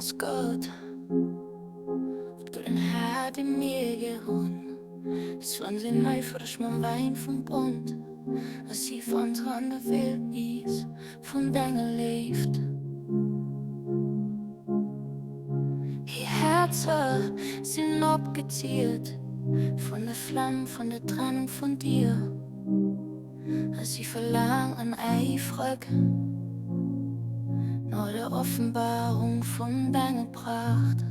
hos Gud. Du den Herd i mir gehorn. Es von den Neu für das man Wein vom Bund. Was sie von dran der Welt ist, von deiner lebt. Die Herzen sind abgeziert von der Flamme, von der Trennung von dir. Als sie verlangen eifrig nach der Offenbarung von deiner Pracht.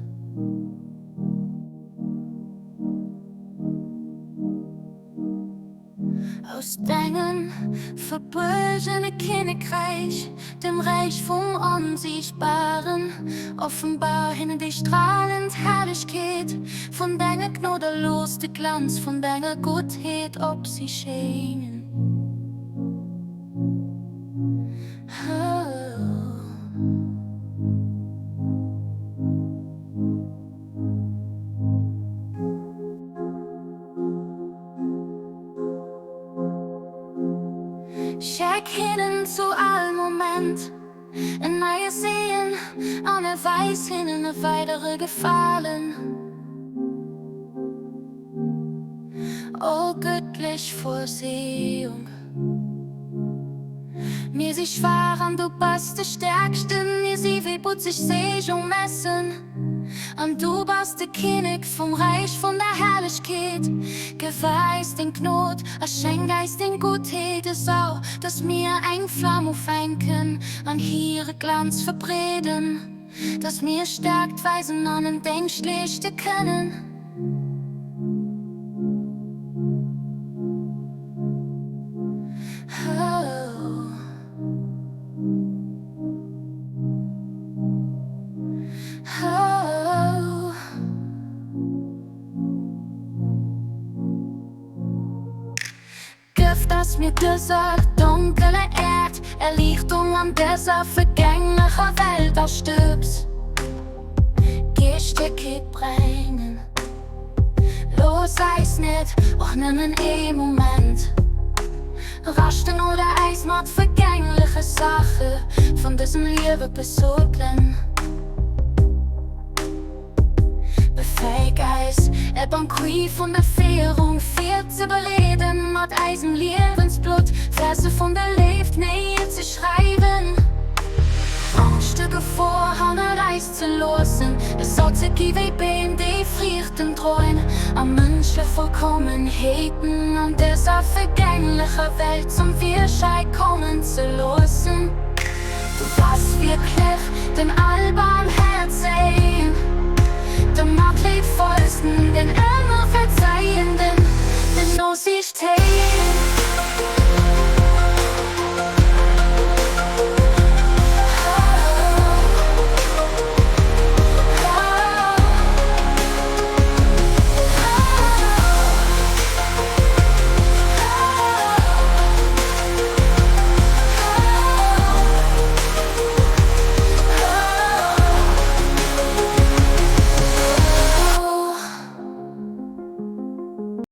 Aus deinem verborgenen Königreich, dem Reich vom Unsichtbaren, offenbar hinter die strahlend Herrlichkeit von deiner Gnade los, der Glanz von deiner Gottheit, ob sie scheinen. Ich erkenne zu allem Moment ein neues Sehen, eine Weiß hin in eine weitere Gefallen. Oh, göttlich Vorsehung. Mir sie schwaren, du bist der Stärkste, mir sie wie putzig Sehung messen. Und du bist der König vom Reich von der Herrlichkeit. Geweist den Gnot, a Schengeist den Gutheit ist auch, dass mir ein Flamme aufhängen, an ihre Glanz verbreden, dass mir stärkt weisen an den Denkschlechte können. Das mir gesagt, dunkle Erd, Erlichtung an dieser vergänglichen Welt erstirbst. Gehstücke bringen, los eis nicht, auch nimmen Moment. Rasten oder Eis macht vergängliche Sache, von diesem Liebe besorgen. Befähiggeist, Banquet von der Fehrung, viel zu beleben, mit Eisen Lebensblut, Verse von der Lebt, näher zu schreiben. Stücke Vorhänge Reis zu losen, es soll zu geben, die frierten Treuen, am Menschen Vollkommenheiten und dieser vergänglichen Welt zum Wirschein kommen zu losen. Du warst wirklich den Allbarmherzigen, dem Machtvollsten, den immer Verzeihenden, den Aussicht